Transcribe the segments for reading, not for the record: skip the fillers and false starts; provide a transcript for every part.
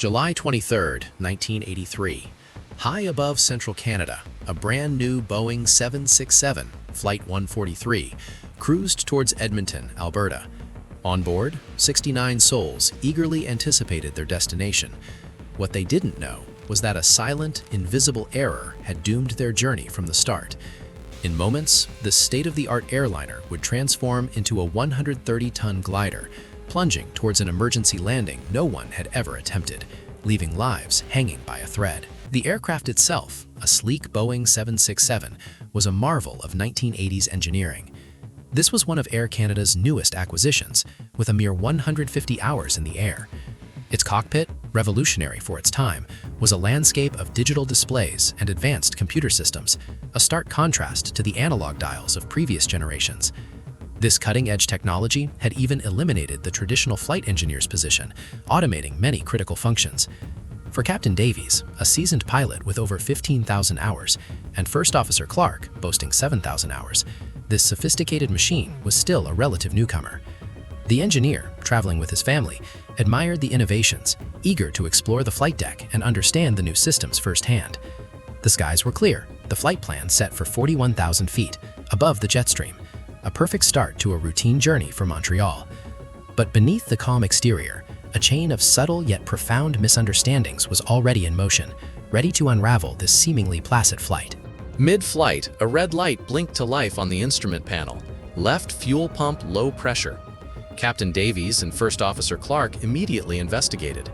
July 23, 1983. High above central Canada, a brand new Boeing 767, Flight 143, cruised towards Edmonton, Alberta. On board, 69 souls eagerly anticipated their destination. What they didn't know was that a silent, invisible error had doomed their journey from the start. In moments, this state-of-the-art airliner would transform into a 130-ton glider, plunging towards an emergency landing no one had ever attempted, leaving lives hanging by a thread. The aircraft itself, a sleek Boeing 767, was a marvel of 1980s engineering. This was one of Air Canada's newest acquisitions, with a mere 150 hours in the air. Its cockpit, revolutionary for its time, was a landscape of digital displays and advanced computer systems, a stark contrast to the analog dials of previous generations. This cutting-edge technology had even eliminated the traditional flight engineer's position, automating many critical functions. For Captain Davies, a seasoned pilot with over 15,000 hours, and First Officer Clark, boasting 7,000 hours, this sophisticated machine was still a relative newcomer. The engineer, traveling with his family, admired the innovations, eager to explore the flight deck and understand the new systems firsthand. The skies were clear, the flight plan set for 41,000 feet, above the jet stream, a perfect start to a routine journey for Montreal. But beneath the calm exterior, a chain of subtle yet profound misunderstandings was already in motion, ready to unravel this seemingly placid flight. Mid-flight, a red light blinked to life on the instrument panel. Left fuel pump low pressure. Captain Davies and First Officer Clark immediately investigated.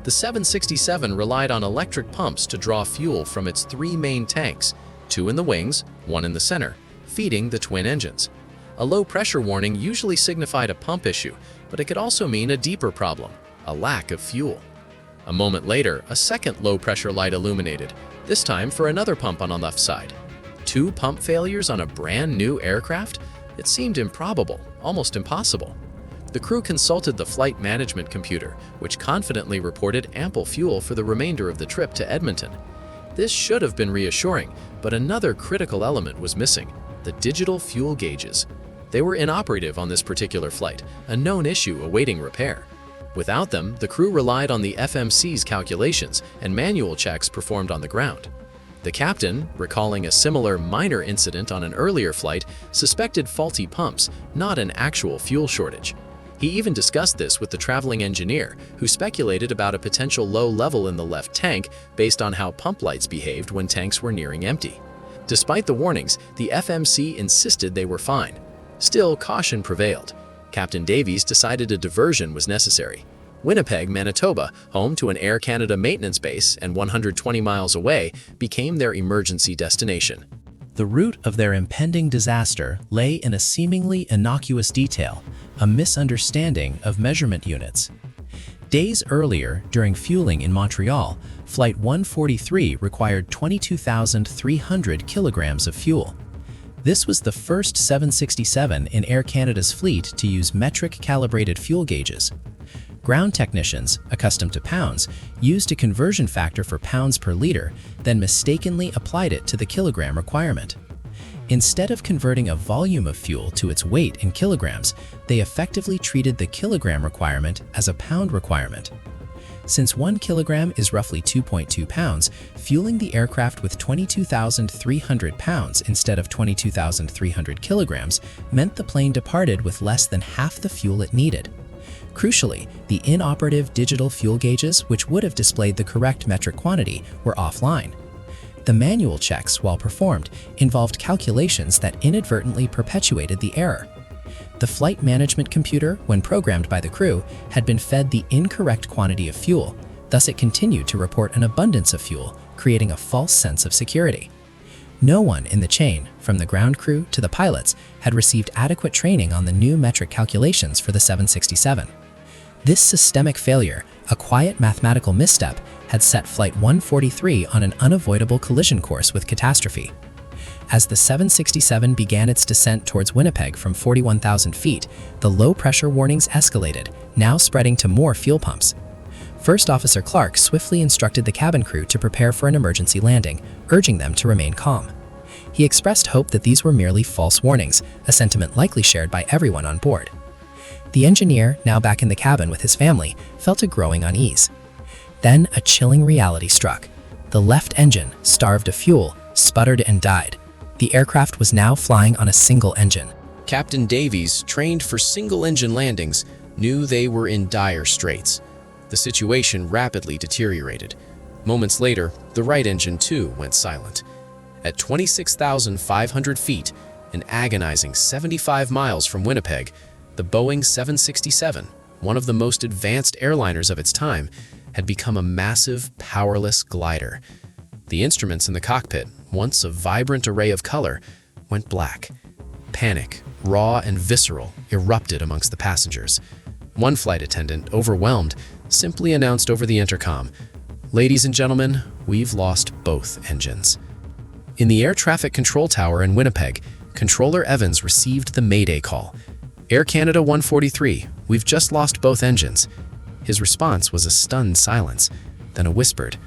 The 767 relied on electric pumps to draw fuel from its three main tanks, two in the wings, one in the center, feeding the twin engines. A low pressure warning usually signified a pump issue, but it could also mean a deeper problem, a lack of fuel. A moment later, a second low pressure light illuminated, this time for another pump on the left side. Two pump failures on a brand new aircraft? It seemed improbable, almost impossible. The crew consulted the flight management computer, which confidently reported ample fuel for the remainder of the trip to Edmonton. This should have been reassuring, but another critical element was missing: the digital fuel gauges. They were inoperative on this particular flight, a known issue awaiting repair. Without them, the crew relied on the FMC's calculations and manual checks performed on the ground. The captain, recalling a similar minor incident on an earlier flight, suspected faulty pumps, not an actual fuel shortage. He even discussed this with the traveling engineer, who speculated about a potential low level in the left tank based on how pump lights behaved when tanks were nearing empty. Despite the warnings, the FMC insisted they were fine. Still, caution prevailed. Captain Davies decided a diversion was necessary. Winnipeg, Manitoba, home to an Air Canada maintenance base and 120 miles away, became their emergency destination. The root of their impending disaster lay in a seemingly innocuous detail, a misunderstanding of measurement units. Days earlier, during fueling in Montreal, Flight 143 required 22,300 kilograms of fuel. This was the first 767 in Air Canada's fleet to use metric-calibrated fuel gauges. Ground technicians, accustomed to pounds, used a conversion factor for pounds per liter, then mistakenly applied it to the kilogram requirement. Instead of converting a volume of fuel to its weight in kilograms, they effectively treated the kilogram requirement as a pound requirement. Since 1 kilogram is roughly 2.2 pounds, fueling the aircraft with 22,300 pounds instead of 22,300 kilograms meant the plane departed with less than half the fuel it needed. Crucially, the inoperative digital fuel gauges, which would have displayed the correct metric quantity, were offline. The manual checks, while performed, involved calculations that inadvertently perpetuated the error. The flight management computer, when programmed by the crew, had been fed the incorrect quantity of fuel, thus it continued to report an abundance of fuel, creating a false sense of security. No one in the chain, from the ground crew to the pilots, had received adequate training on the new metric calculations for the 767. This systemic failure, a quiet mathematical misstep, had set Flight 143 on an unavoidable collision course with catastrophe. As the 767 began its descent towards Winnipeg from 41,000 feet, the low-pressure warnings escalated, now spreading to more fuel pumps. First Officer Clark swiftly instructed the cabin crew to prepare for an emergency landing, urging them to remain calm. He expressed hope that these were merely false warnings, a sentiment likely shared by everyone on board. The engineer, now back in the cabin with his family, felt a growing unease. Then a chilling reality struck. The left engine, starved of fuel, sputtered and died. The aircraft was now flying on a single engine. Captain Davies, trained for single-engine landings, knew they were in dire straits. The situation rapidly deteriorated. Moments later, the right engine too went silent. At 26,500 feet, an agonizing 75 miles from Winnipeg, the Boeing 767, one of the most advanced airliners of its time, had become a massive, powerless glider. The instruments in the cockpit, once a vibrant array of color, went black. Panic, raw and visceral, erupted amongst the passengers. One flight attendant, overwhelmed, simply announced over the intercom, "Ladies and gentlemen, we've lost both engines." In the air traffic control tower in Winnipeg, Controller Evans received the Mayday call. "Air Canada 143, we've just lost both engines." His response was a stunned silence, then a whispered,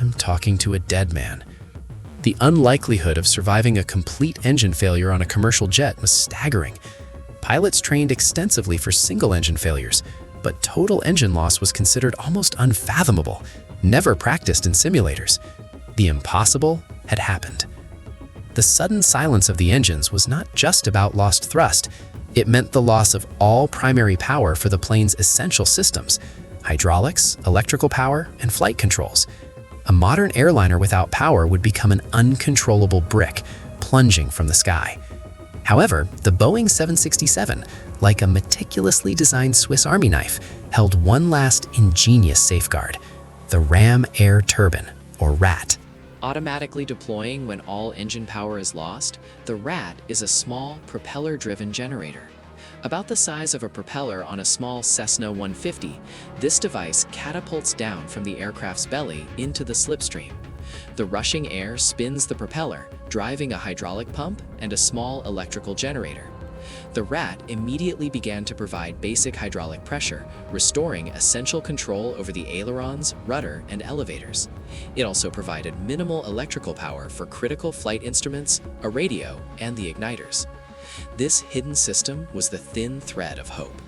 "I'm talking to a dead man." The unlikelihood of surviving a complete engine failure on a commercial jet was staggering. Pilots trained extensively for single-engine failures, but total engine loss was considered almost unfathomable, never practiced in simulators. The impossible had happened. The sudden silence of the engines was not just about lost thrust. It meant the loss of all primary power for the plane's essential systems: hydraulics, electrical power, and flight controls. A modern airliner without power would become an uncontrollable brick, plunging from the sky. However, the Boeing 767, like a meticulously designed Swiss Army knife, held one last ingenious safeguard: the ram air turbine, or RAT. Automatically deploying when all engine power is lost, the RAT is a small, propeller-driven generator. About the size of a propeller on a small Cessna 150, this device catapults down from the aircraft's belly into the slipstream. The rushing air spins the propeller, driving a hydraulic pump and a small electrical generator. The RAT immediately began to provide basic hydraulic pressure, restoring essential control over the ailerons, rudder, and elevators. It also provided minimal electrical power for critical flight instruments, a radio, and the igniters. This hidden system was the thin thread of hope.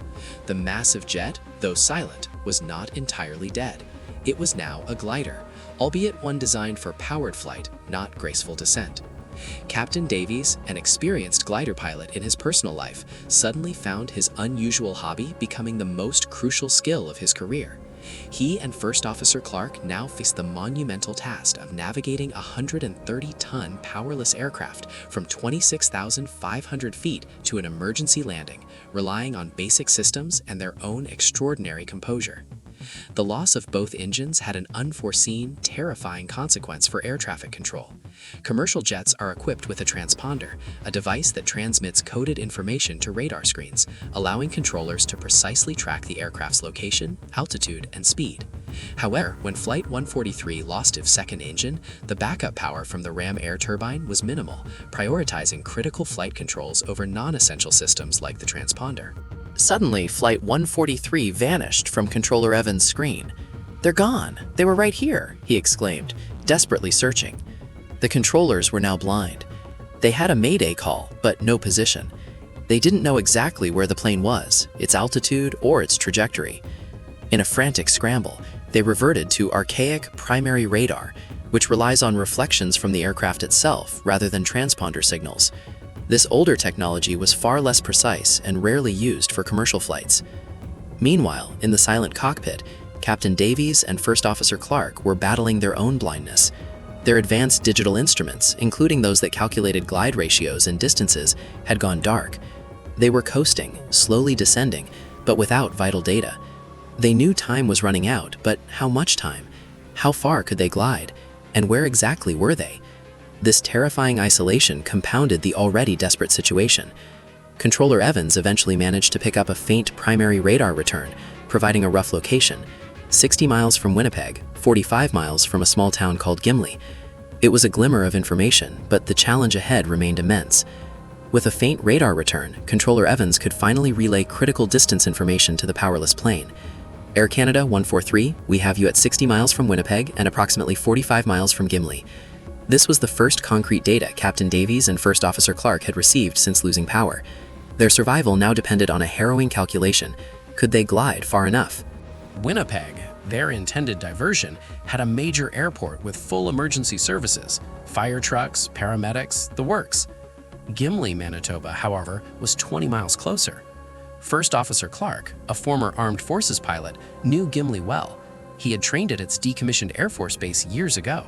The massive jet, though silent, was not entirely dead. It was now a glider, albeit one designed for powered flight, not graceful descent. Captain Davies, an experienced glider pilot in his personal life, suddenly found his unusual hobby becoming the most crucial skill of his career. He and First Officer Clark now faced the monumental task of navigating a 130-ton powerless aircraft from 26,500 feet to an emergency landing, relying on basic systems and their own extraordinary composure. The loss of both engines had an unforeseen, terrifying consequence for air traffic control. Commercial jets are equipped with a transponder, a device that transmits coded information to radar screens, allowing controllers to precisely track the aircraft's location, altitude, and speed. However, when Flight 143 lost its second engine, the backup power from the ram air turbine was minimal, prioritizing critical flight controls over non-essential systems like the transponder. Suddenly, Flight 143 vanished from Controller Evans' screen. "They're gone! They were right here!" he exclaimed, desperately searching. The controllers were now blind. They had a Mayday call, but no position. They didn't know exactly where the plane was, its altitude, or its trajectory. In a frantic scramble, they reverted to archaic primary radar, which relies on reflections from the aircraft itself rather than transponder signals. This older technology was far less precise and rarely used for commercial flights. Meanwhile, in the silent cockpit, Captain Davies and First Officer Clark were battling their own blindness. Their advanced digital instruments, including those that calculated glide ratios and distances, had gone dark. They were coasting, slowly descending, but without vital data. They knew time was running out, but how much time? How far could they glide? And where exactly were they? This terrifying isolation compounded the already desperate situation. Controller Evans eventually managed to pick up a faint primary radar return, providing a rough location: 60 miles from Winnipeg, 45 miles from a small town called Gimli. It was a glimmer of information, but the challenge ahead remained immense. With a faint radar return, Controller Evans could finally relay critical distance information to the powerless plane. "Air Canada 143, we have you at 60 miles from Winnipeg and approximately 45 miles from Gimli." This was the first concrete data Captain Davies and First Officer Clark had received since losing power. Their survival now depended on a harrowing calculation: could they glide far enough? Winnipeg, Their intended diversion had a major airport with full emergency services, fire trucks, paramedics, the works. Gimli, Manitoba, however, was 20 miles closer. First Officer Clark, a former Armed Forces pilot, knew Gimli well. He had trained at its decommissioned Air Force Base years ago.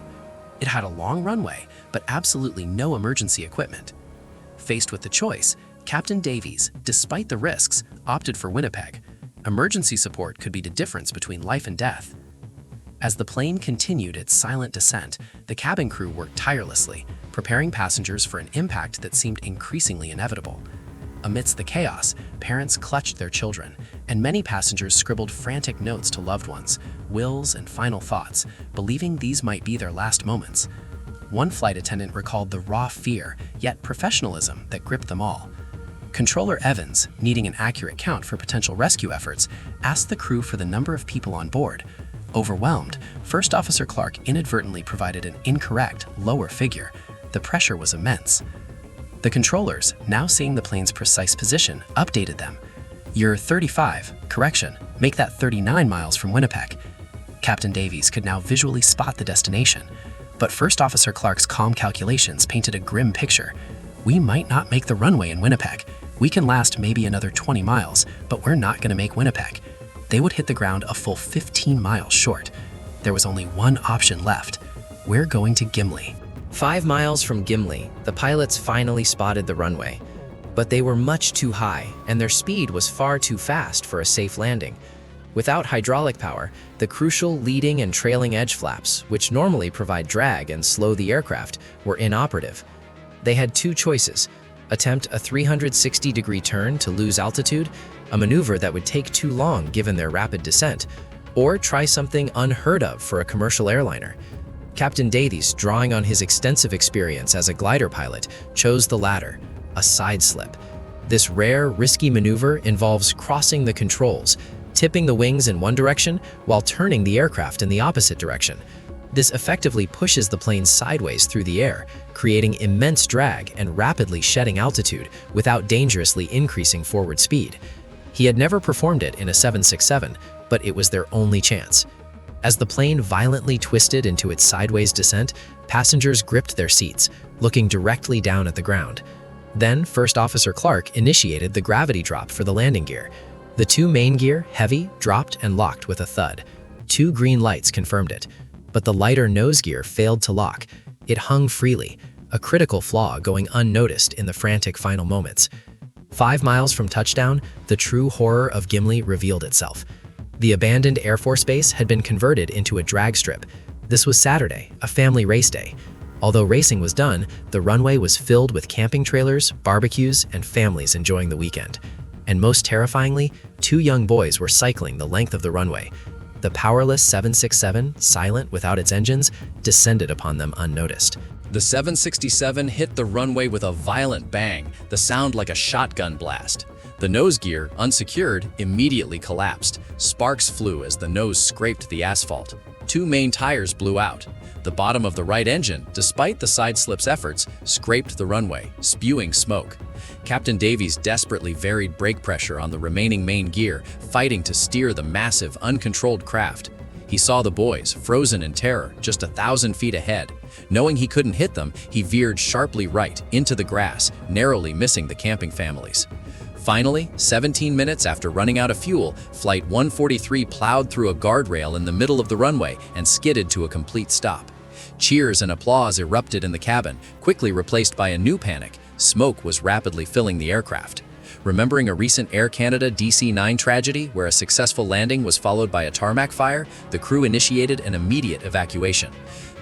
It had a long runway, but absolutely no emergency equipment. Faced with the choice, Captain Davies, despite the risks, opted for Winnipeg. Emergency support could be the difference between life and death. As the plane continued its silent descent, the cabin crew worked tirelessly, preparing passengers for an impact that seemed increasingly inevitable. Amidst the chaos, parents clutched their children, and many passengers scribbled frantic notes to loved ones, wills and final thoughts, believing these might be their last moments. One flight attendant recalled the raw fear, yet professionalism, that gripped them all. Controller Evans, needing an accurate count for potential rescue efforts, asked the crew for the number of people on board. Overwhelmed, First Officer Clark inadvertently provided an incorrect, lower figure. The pressure was immense. The controllers, now seeing the plane's precise position, updated them. "You're 35, correction, make that 39 miles from Winnipeg." Captain Davies could now visually spot the destination, but First Officer Clark's calm calculations painted a grim picture. "We might not make the runway in Winnipeg. We can last maybe another 20 miles, but we're not going to make Winnipeg." They would hit the ground a full 15 miles short. There was only one option left. "We're going to Gimli." 5 miles from Gimli, the pilots finally spotted the runway. But they were much too high, and their speed was far too fast for a safe landing. Without hydraulic power, the crucial leading and trailing edge flaps, which normally provide drag and slow the aircraft, were inoperative. They had two choices: attempt a 360-degree turn to lose altitude, a maneuver that would take too long given their rapid descent, or try something unheard of for a commercial airliner. Captain Davies, drawing on his extensive experience as a glider pilot, chose the latter, a side slip. This rare, risky maneuver involves crossing the controls, tipping the wings in one direction while turning the aircraft in the opposite direction. This effectively pushes the plane sideways through the air, creating immense drag and rapidly shedding altitude without dangerously increasing forward speed. He had never performed it in a 767, but it was their only chance. As the plane violently twisted into its sideways descent, passengers gripped their seats, looking directly down at the ground. Then, First Officer Clark initiated the gravity drop for the landing gear. The two main gear, heavy, dropped and locked with a thud. 2 green lights confirmed it. But the lighter nose gear failed to lock. It hung freely, a critical flaw going unnoticed in the frantic final moments. 5 miles from touchdown, the true horror of Gimli revealed itself. The abandoned Air Force Base had been converted into a drag strip. This was Saturday, a family race day. Although racing was done, the runway was filled with camping trailers, barbecues, and families enjoying the weekend. And most terrifyingly, 2 young boys were cycling the length of the runway. The powerless 767, silent without its engines, descended upon them unnoticed. The 767 hit the runway with a violent bang, the sound like a shotgun blast. The nose gear, unsecured, immediately collapsed. Sparks flew as the nose scraped the asphalt. 2 main tires blew out. The bottom of the right engine, despite the side slip's efforts, scraped the runway, spewing smoke. Captain Davies desperately varied brake pressure on the remaining main gear, fighting to steer the massive, uncontrolled craft. He saw the boys, frozen in terror, just 1,000 feet ahead. Knowing he couldn't hit them, he veered sharply right into the grass, narrowly missing the camping families. Finally, 17 minutes after running out of fuel, Flight 143 plowed through a guardrail in the middle of the runway and skidded to a complete stop. Cheers and applause erupted in the cabin, quickly replaced by a new panic. Smoke was rapidly filling the aircraft. Remembering a recent Air Canada DC-9 tragedy where a successful landing was followed by a tarmac fire, the crew initiated an immediate evacuation.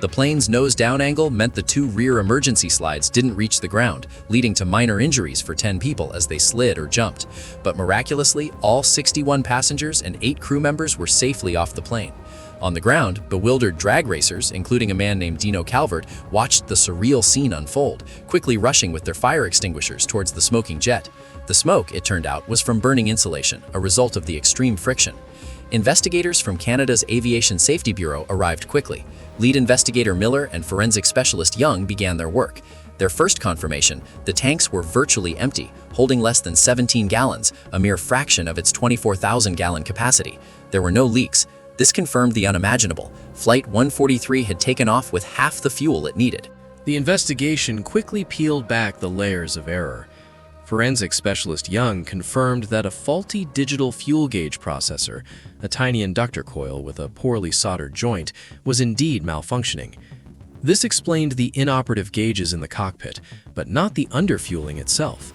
The plane's nose-down angle meant the 2 rear emergency slides didn't reach the ground, leading to minor injuries for 10 people as they slid or jumped. But miraculously, all 61 passengers and 8 crew members were safely off the plane. On the ground, bewildered drag racers, including a man named Dino Calvert, watched the surreal scene unfold, quickly rushing with their fire extinguishers towards the smoking jet. The smoke, it turned out, was from burning insulation, a result of the extreme friction. Investigators from Canada's Aviation Safety Bureau arrived quickly. Lead investigator Miller and forensic specialist Young began their work. Their first confirmation, the tanks were virtually empty, holding less than 17 gallons, a mere fraction of its 24,000-gallon capacity. There were no leaks. This confirmed the unimaginable. Flight 143 had taken off with half the fuel it needed. The investigation quickly peeled back the layers of error. Forensic specialist Young confirmed that a faulty digital fuel gauge processor, a tiny inductor coil with a poorly soldered joint, was indeed malfunctioning. This explained the inoperative gauges in the cockpit, but not the underfueling itself.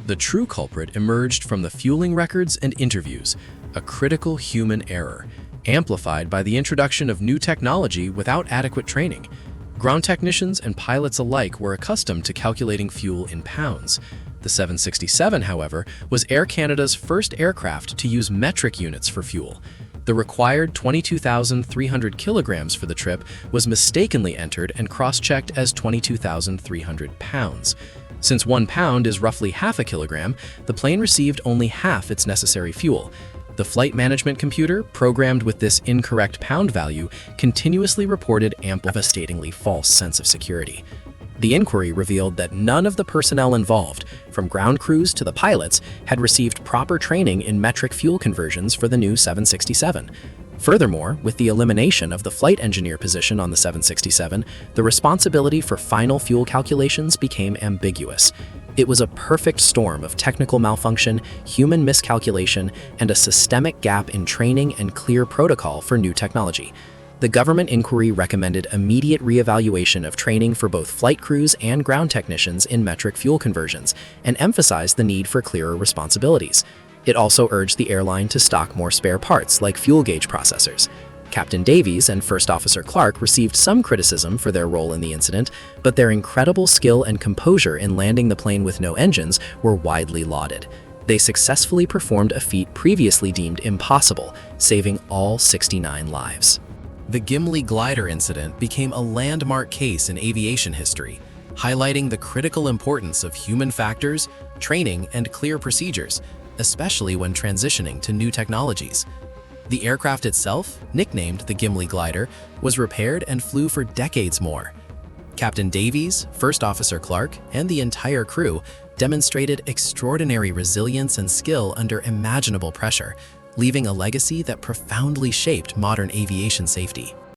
The true culprit emerged from the fueling records and interviews, a critical human error, amplified by the introduction of new technology without adequate training. Ground technicians and pilots alike were accustomed to calculating fuel in pounds. The 767, however, was Air Canada's first aircraft to use metric units for fuel. The required 22,300 kilograms for the trip was mistakenly entered and cross-checked as 22,300 pounds. Since 1 pound is roughly half a kilogram, the plane received only half its necessary fuel. The flight management computer, programmed with this incorrect pound value, continuously reported a devastatingly false sense of security. The inquiry revealed that none of the personnel involved, from ground crews to the pilots, had received proper training in metric fuel conversions for the new 767. Furthermore, with the elimination of the flight engineer position on the 767, the responsibility for final fuel calculations became ambiguous. It was a perfect storm of technical malfunction, human miscalculation, and a systemic gap in training and clear protocol for new technology. The government inquiry recommended immediate reevaluation of training for both flight crews and ground technicians in metric fuel conversions, and emphasized the need for clearer responsibilities. It also urged the airline to stock more spare parts like fuel gauge processors. Captain Davies and First Officer Clark received some criticism for their role in the incident, but their incredible skill and composure in landing the plane with no engines were widely lauded. They successfully performed a feat previously deemed impossible, saving all 69 lives. The Gimli Glider incident became a landmark case in aviation history, highlighting the critical importance of human factors, training, and clear procedures, especially when transitioning to new technologies. The aircraft itself, nicknamed the Gimli Glider, was repaired and flew for decades more. Captain Davies, First Officer Clark, and the entire crew demonstrated extraordinary resilience and skill under imaginable pressure, leaving a legacy that profoundly shaped modern aviation safety.